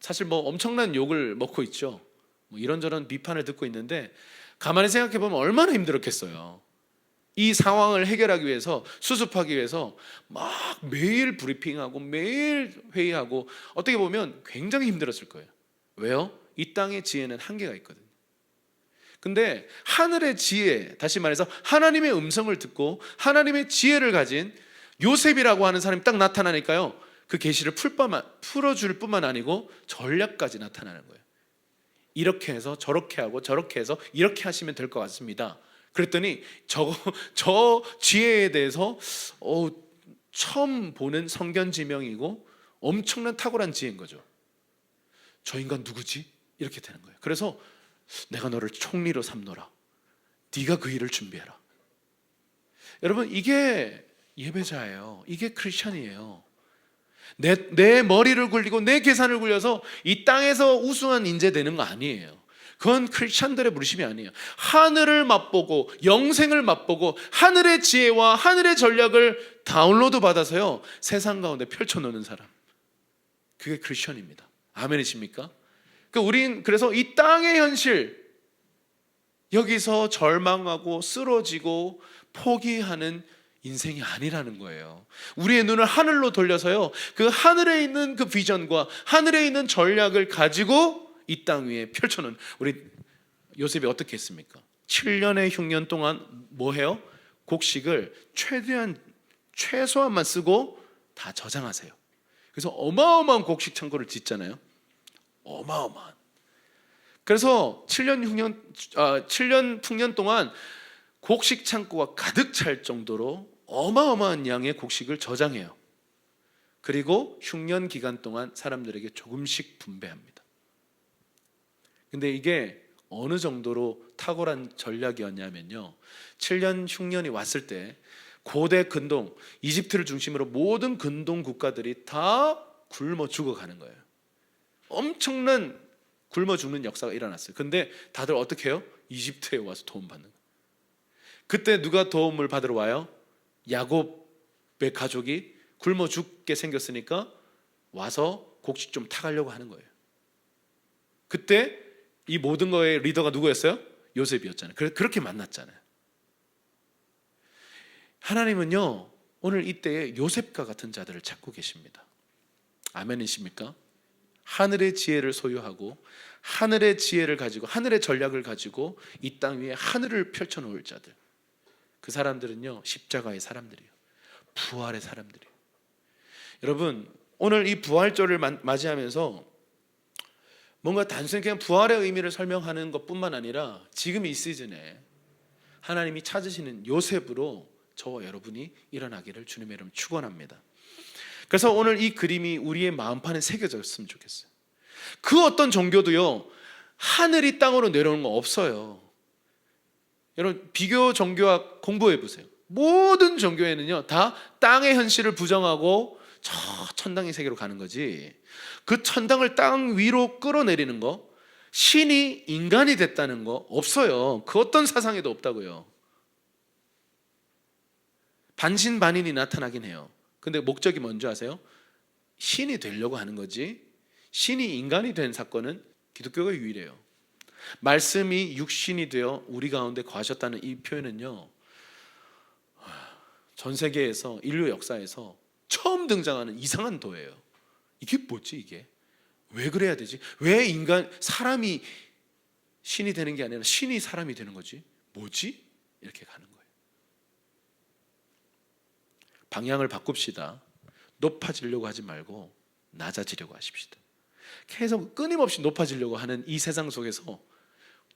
사실 엄청난 욕을 먹고 있죠. 이런저런 비판을 듣고 있는데 가만히 생각해 보면 얼마나 힘들었겠어요. 이 상황을 해결하기 위해서, 수습하기 위해서 막 매일 브리핑하고 매일 회의하고, 어떻게 보면 굉장히 힘들었을 거예요. 왜요? 이 땅의 지혜는 한계가 있거든요. 근데 하늘의 지혜, 다시 말해서 하나님의 음성을 듣고 하나님의 지혜를 가진 요셉이라고 하는 사람이 딱 나타나니까요, 그 계시를 풀어줄 뿐만 아니고 전략까지 나타나는 거예요. 이렇게 해서 저렇게 하고 저렇게 해서 이렇게 하시면 될 것 같습니다. 그랬더니 저 지혜에 대해서 처음 보는 성견지명이고 엄청난 탁월한 지혜인 거죠. 저 인간 누구지? 이렇게 되는 거예요. 그래서 내가 너를 총리로 삼노라. 네가 그 일을 준비해라. 여러분, 이게 예배자예요. 이게 크리스천이에요. 내 머리를 굴리고 내 계산을 굴려서 이 땅에서 우승한 인재 되는 거 아니에요. 그건 크리스천들의 부르심이 아니에요. 하늘을 맛보고 영생을 맛보고 하늘의 지혜와 하늘의 전략을 다운로드 받아서요, 세상 가운데 펼쳐놓는 사람, 그게 크리스천입니다. 아멘이십니까? 우린 그래서 이 땅의 현실, 여기서 절망하고 쓰러지고 포기하는 인생이 아니라는 거예요. 우리의 눈을 하늘로 돌려서요, 그 하늘에 있는 그 비전과 하늘에 있는 전략을 가지고 이 땅 위에 펼쳐놓은 우리 요셉이 어떻게 했습니까? 7년의 흉년 동안 뭐 해요? 곡식을 최소한만 쓰고 다 저장하세요. 그래서 어마어마한 곡식 창고를 짓잖아요. 어마어마한. 그래서 7년 풍년 동안 곡식 창고가 가득 찰 정도로 어마어마한 양의 곡식을 저장해요. 그리고 흉년 기간 동안 사람들에게 조금씩 분배합니다. 근데 이게 어느 정도로 탁월한 전략이었냐면요, 7년 흉년이 왔을 때 고대 근동, 이집트를 중심으로 모든 근동 국가들이 다 굶어 죽어가는 거예요. 엄청난 굶어 죽는 역사가 일어났어요. 근데 다들 어떻게 해요? 이집트에 와서 도움받는 거예요. 그때 누가 도움을 받으러 와요? 야곱의 가족이 굶어 죽게 생겼으니까 와서 곡식 좀 타가려고 하는 거예요. 그때 이 모든 거의 리더가 누구였어요? 요셉이었잖아요. 그렇게 만났잖아요. 하나님은요, 오늘 이때에 요셉과 같은 자들을 찾고 계십니다. 아멘이십니까? 하늘의 지혜를 소유하고 하늘의 지혜를 가지고 하늘의 전략을 가지고 이 땅 위에 하늘을 펼쳐놓을 자들, 그 사람들은요, 십자가의 사람들이에요. 부활의 사람들이에요. 여러분, 오늘 이 부활절을 맞이하면서 뭔가 단순히 그냥 부활의 의미를 설명하는 것뿐만 아니라 지금 이 시즌에 하나님이 찾으시는 요셉으로 저와 여러분이 일어나기를 주님의 이름으로 축원합니다. 그래서 오늘 이 그림이 우리의 마음판에 새겨졌으면 좋겠어요. 그 어떤 종교도요, 하늘이 땅으로 내려오는 거 없어요. 여러분, 비교 종교학 공부해 보세요. 모든 종교에는요, 다 땅의 현실을 부정하고 저 천당의 세계로 가는 거지, 그 천당을 땅 위로 끌어내리는 거, 신이 인간이 됐다는 거 없어요. 그 어떤 사상에도 없다고요. 반신반인이 나타나긴 해요. 근데 목적이 뭔지 아세요? 신이 되려고 하는 거지, 신이 인간이 된 사건은 기독교가 유일해요. 말씀이 육신이 되어 우리 가운데 거하셨다는 이 표현은요, 전 세계에서 인류 역사에서 처음 등장하는 이상한 도예요. 이게 뭐지? 이게 왜 그래야 되지? 왜 사람이 신이 되는 게 아니라 신이 사람이 되는 거지? 뭐지? 이렇게 가는 거예요. 방향을 바꿉시다. 높아지려고 하지 말고 낮아지려고 하십시다. 계속 끊임없이 높아지려고 하는 이 세상 속에서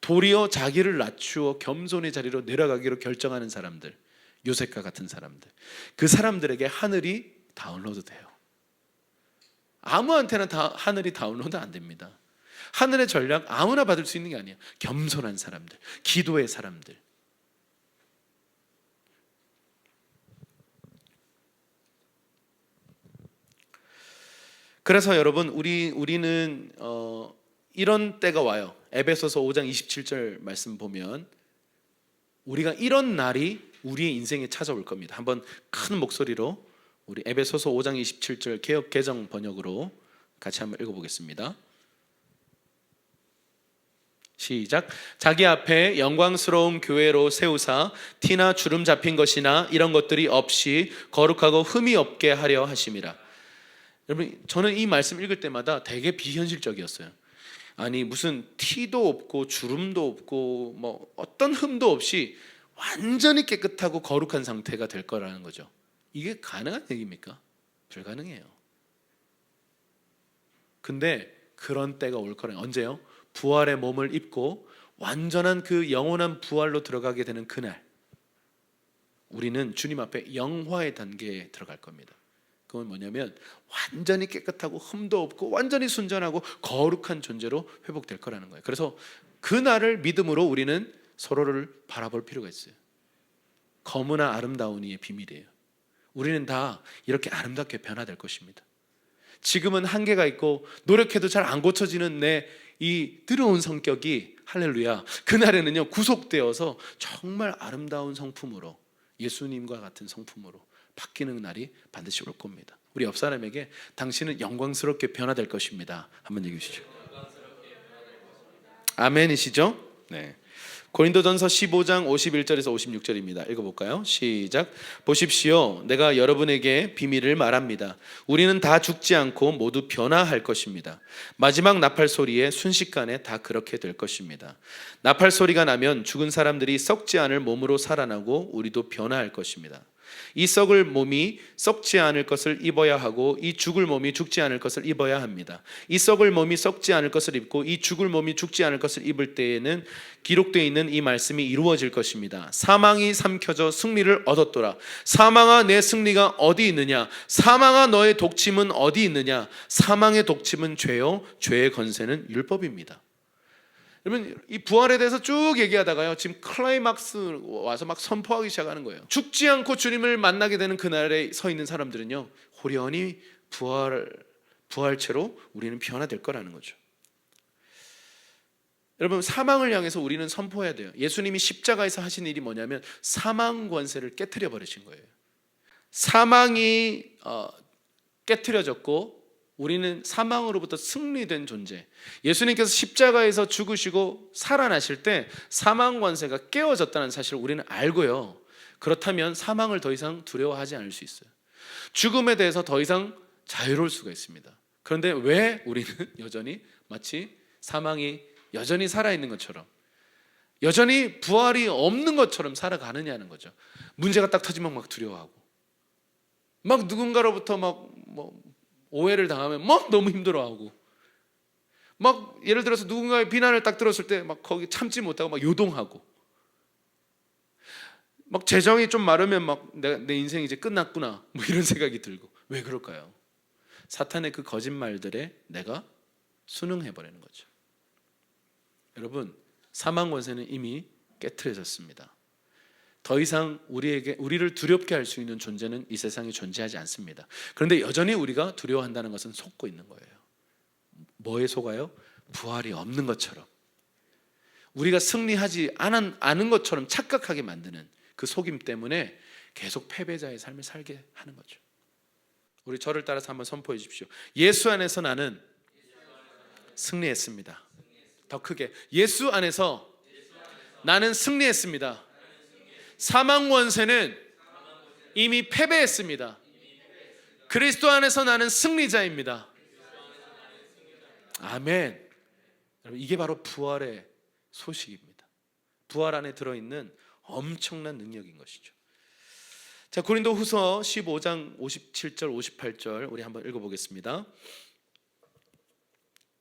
도리어 자기를 낮추어 겸손의 자리로 내려가기로 결정하는 사람들, 요셉과 같은 사람들, 그 사람들에게 하늘이 다운로드 돼요. 아무한테나 다 하늘이 다운로드 안 됩니다. 하늘의 전략 아무나 받을 수 있는 게 아니에요. 겸손한 사람들, 기도의 사람들. 그래서 여러분, 우리는 이런 때가 와요. 에베소서 5장 27절 말씀 보면 우리가 이런 날이 우리의 인생에 찾아올 겁니다. 한번 큰 목소리로 우리 에베소서 5장 27절 개역 개정 번역으로 같이 한번 읽어보겠습니다. 시작. 자기 앞에 영광스러운 교회로 세우사 티나 주름 잡힌 것이나 이런 것들이 없이 거룩하고 흠이 없게 하려 하심이라. 여러분, 저는 이 말씀 읽을 때마다 되게 비현실적이었어요. 아니, 무슨 티도 없고 주름도 없고 뭐 어떤 흠도 없이 완전히 깨끗하고 거룩한 상태가 될 거라는 거죠. 이게 가능한 얘기입니까? 불가능해요. 근데 그런 때가 올 거라는, 언제요? 부활의 몸을 입고 완전한 그 영원한 부활로 들어가게 되는 그날, 우리는 주님 앞에 영화의 단계에 들어갈 겁니다. 그건 뭐냐면 완전히 깨끗하고 흠도 없고 완전히 순전하고 거룩한 존재로 회복될 거라는 거예요. 그래서 그날을 믿음으로 우리는 서로를 바라볼 필요가 있어요. 검으나 아름다운 이의 비밀이에요. 우리는 다 이렇게 아름답게 변화될 것입니다. 지금은 한계가 있고 노력해도 잘 안 고쳐지는 내 이 더러운 성격이, 할렐루야, 그날에는요 구속되어서 정말 아름다운 성품으로, 예수님과 같은 성품으로 바뀌는 날이 반드시 올 겁니다. 우리 옆 사람에게 당신은 영광스럽게 변화될 것입니다. 한번 얘기해 주시죠. 아멘이시죠? 네. 고린도전서 15장 51절에서 56절입니다. 읽어볼까요? 시작. 보십시오, 내가 여러분에게 비밀을 말합니다. 우리는 다 죽지 않고 모두 변화할 것입니다. 마지막 나팔 소리에 순식간에 다 그렇게 될 것입니다. 나팔 소리가 나면 죽은 사람들이 썩지 않을 몸으로 살아나고 우리도 변화할 것입니다. 이 썩을 몸이 썩지 않을 것을 입어야 하고 이 죽을 몸이 죽지 않을 것을 입어야 합니다. 이 썩을 몸이 썩지 않을 것을 입고 이 죽을 몸이 죽지 않을 것을 입을 때에는 기록되어 있는 이 말씀이 이루어질 것입니다. 사망이 삼켜져 승리를 얻었도다. 사망아, 내 승리가 어디 있느냐? 사망아, 너의 독침은 어디 있느냐? 사망의 독침은 죄요, 죄의 건세는 율법입니다. 여러분, 이 부활에 대해서 쭉 얘기하다가요, 지금 클라이막스 와서 막 선포하기 시작하는 거예요. 죽지 않고 주님을 만나게 되는 그날에 서 있는 사람들은요, 호련히 부활체로 우리는 변화될 거라는 거죠. 여러분, 사망을 향해서 우리는 선포해야 돼요. 예수님이 십자가에서 하신 일이 뭐냐면 사망 권세를 깨트려 버리신 거예요. 사망이 깨트려졌고 우리는 사망으로부터 승리된 존재. 예수님께서 십자가에서 죽으시고 살아나실 때 사망 권세가 깨어졌다는 사실을 우리는 알고요. 그렇다면 사망을 더 이상 두려워하지 않을 수 있어요. 죽음에 대해서 더 이상 자유로울 수가 있습니다. 그런데 왜 우리는 여전히 마치 사망이 여전히 살아있는 것처럼, 여전히 부활이 없는 것처럼 살아가느냐는 거죠. 문제가 딱 터지면 막 두려워하고, 막 누군가로부터 막 오해를 당하면 막 너무 힘들어하고, 막 예를 들어서 누군가의 비난을 딱 들었을 때 막 거기 참지 못하고 막 요동하고, 막 재정이 좀 마르면 막 내 인생이 이제 끝났구나 뭐 이런 생각이 들고. 왜 그럴까요? 사탄의 그 거짓말들에 내가 순응해 버리는 거죠. 여러분, 사망 권세는 이미 깨트려졌습니다. 더 이상 우리를 두렵게 할 수 있는 존재는 이 세상에 존재하지 않습니다. 그런데 여전히 우리가 두려워한다는 것은 속고 있는 거예요. 뭐에 속아요? 부활이 없는 것처럼, 우리가 승리하지 않은 것처럼 착각하게 만드는 그 속임 때문에 계속 패배자의 삶을 살게 하는 거죠. 우리 저를 따라서 한번 선포해 주십시오. 예수 안에서 나는 승리했습니다. 더 크게, 예수 안에서 나는 승리했습니다. 사망 원세는 이미 패배했습니다. 그리스도 안에서 나는 승리자입니다. 아멘. 여러분, 이게 바로 부활의 소식입니다. 부활 안에 들어있는 엄청난 능력인 것이죠. 자, 고린도후서 15장 57절 58절 우리 한번 읽어보겠습니다.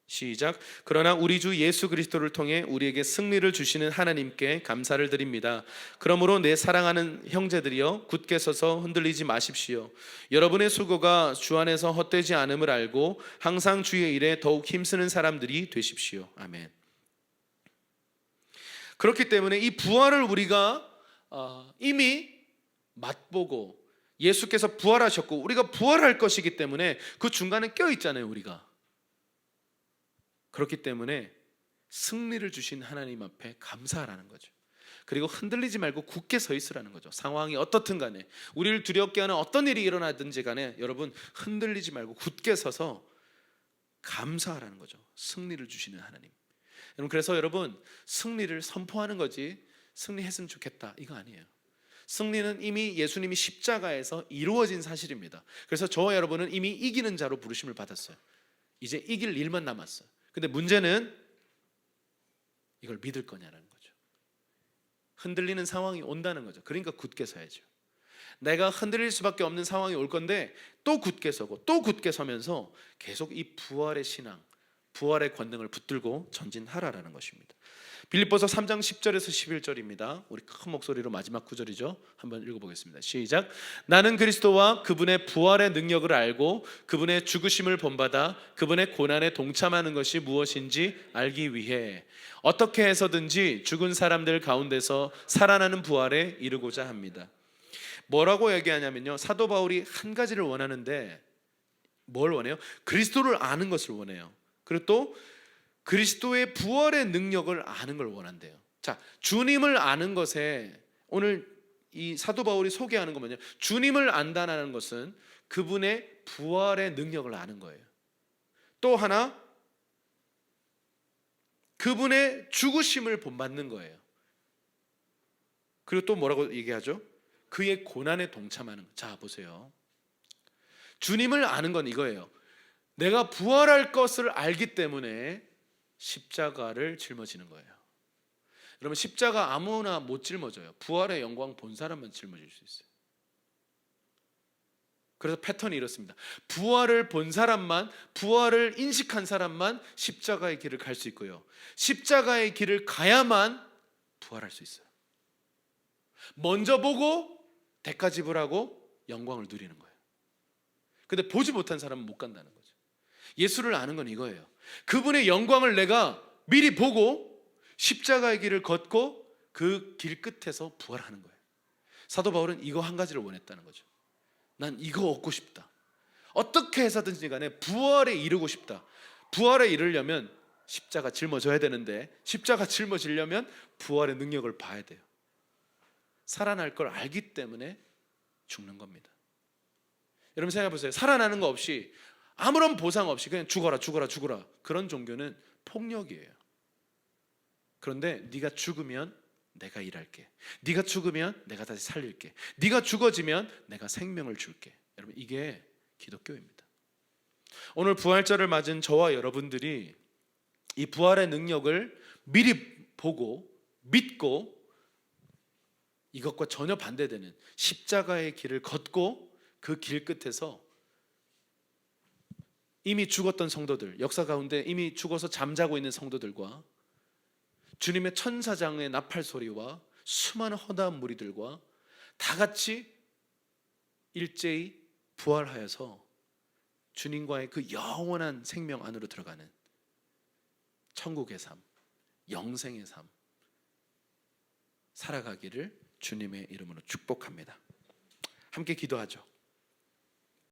시작. 그러나 우리 주 예수 그리스도를 통해 우리에게 승리를 주시는 하나님께 감사를 드립니다. 그러므로 내 사랑하는 형제들이여, 굳게 서서 흔들리지 마십시오. 여러분의 수고가 주 안에서 헛되지 않음을 알고 항상 주의 일에 더욱 힘쓰는 사람들이 되십시오. 아멘. 그렇기 때문에 이 부활을 우리가 이미 맛보고, 예수께서 부활하셨고 우리가 부활할 것이기 때문에 그 중간에 껴있잖아요, 우리가. 그렇기 때문에 승리를 주신 하나님 앞에 감사하라는 거죠. 그리고 흔들리지 말고 굳게 서 있으라는 거죠. 상황이 어떻든 간에, 우리를 두렵게 하는 어떤 일이 일어나든지 간에 여러분 흔들리지 말고 굳게 서서 감사하라는 거죠. 승리를 주시는 하나님. 여러분, 그래서 여러분, 승리를 선포하는 거지 승리했으면 좋겠다 이거 아니에요. 승리는 이미 예수님이 십자가에서 이루어진 사실입니다. 그래서 저와 여러분은 이미 이기는 자로 부르심을 받았어요. 이제 이길 일만 남았어요. 근데 문제는 이걸 믿을 거냐라는 거죠. 흔들리는 상황이 온다는 거죠. 그러니까 굳게 서야죠. 내가 흔들릴 수밖에 없는 상황이 올 건데 또 굳게 서고 또 굳게 서면서 계속 이 부활의 신앙, 부활의 권능을 붙들고 전진하라라는 것입니다. 빌립보서 3장 10절에서 11절입니다. 우리 큰 목소리로 마지막 구절이죠. 한번 읽어보겠습니다. 시작. 나는 그리스도와 그분의 부활의 능력을 알고 그분의 죽으심을 본받아 그분의 고난에 동참하는 것이 무엇인지 알기 위해 어떻게 해서든지 죽은 사람들 가운데서 살아나는 부활에 이르고자 합니다. 뭐라고 얘기하냐면요, 사도 바울이 한 가지를 원하는데 뭘 원해요? 그리스도를 아는 것을 원해요. 그리고 또 그리스도의 부활의 능력을 아는 걸 원한대요. 자, 주님을 아는 것에 오늘 이 사도 바울이 소개하는 건 뭐냐? 주님을 안다는 것은 그분의 부활의 능력을 아는 거예요. 또 하나, 그분의 죽으심을 본받는 거예요. 그리고 또 뭐라고 얘기하죠? 그의 고난에 동참하는 거. 자, 보세요. 주님을 아는 건 이거예요. 내가 부활할 것을 알기 때문에 십자가를 짊어지는 거예요. 여러분, 십자가 아무나 못 짊어져요. 부활의 영광 본 사람만 짊어질 수 있어요. 그래서 패턴이 이렇습니다. 부활을 본 사람만, 부활을 인식한 사람만 십자가의 길을 갈 수 있고요, 십자가의 길을 가야만 부활할 수 있어요. 먼저 보고 대가 지불하고 영광을 누리는 거예요. 근데 보지 못한 사람은 못 간다는 거죠. 예수를 아는 건 이거예요. 그분의 영광을 내가 미리 보고 십자가의 길을 걷고 그 길 끝에서 부활하는 거예요. 사도 바울은 이거 한 가지를 원했다는 거죠. 난 이거 얻고 싶다. 어떻게 해서든지 간에 부활에 이르고 싶다. 부활에 이르려면 십자가 짊어져야 되는데, 십자가 짊어지려면 부활의 능력을 봐야 돼요. 살아날 걸 알기 때문에 죽는 겁니다. 여러분 생각해 보세요. 살아나는 거 없이, 아무런 보상 없이 그냥 죽어라 죽어라 죽어라, 그런 종교는 폭력이에요. 그런데 네가 죽으면 내가 일할게, 네가 죽으면 내가 다시 살릴게, 네가 죽어지면 내가 생명을 줄게. 여러분, 이게 기독교입니다. 오늘 부활절을 맞은 저와 여러분들이 이 부활의 능력을 미리 보고 믿고 이것과 전혀 반대되는 십자가의 길을 걷고 그 길 끝에서 이미 죽었던 성도들, 역사 가운데 이미 죽어서 잠자고 있는 성도들과 주님의 천사장의 나팔 소리와 수많은 허다한 무리들과 다 같이 일제히 부활하여서 주님과의 그 영원한 생명 안으로 들어가는 천국의 삶, 영생의 삶 살아가기를 주님의 이름으로 축복합니다. 함께 기도하죠.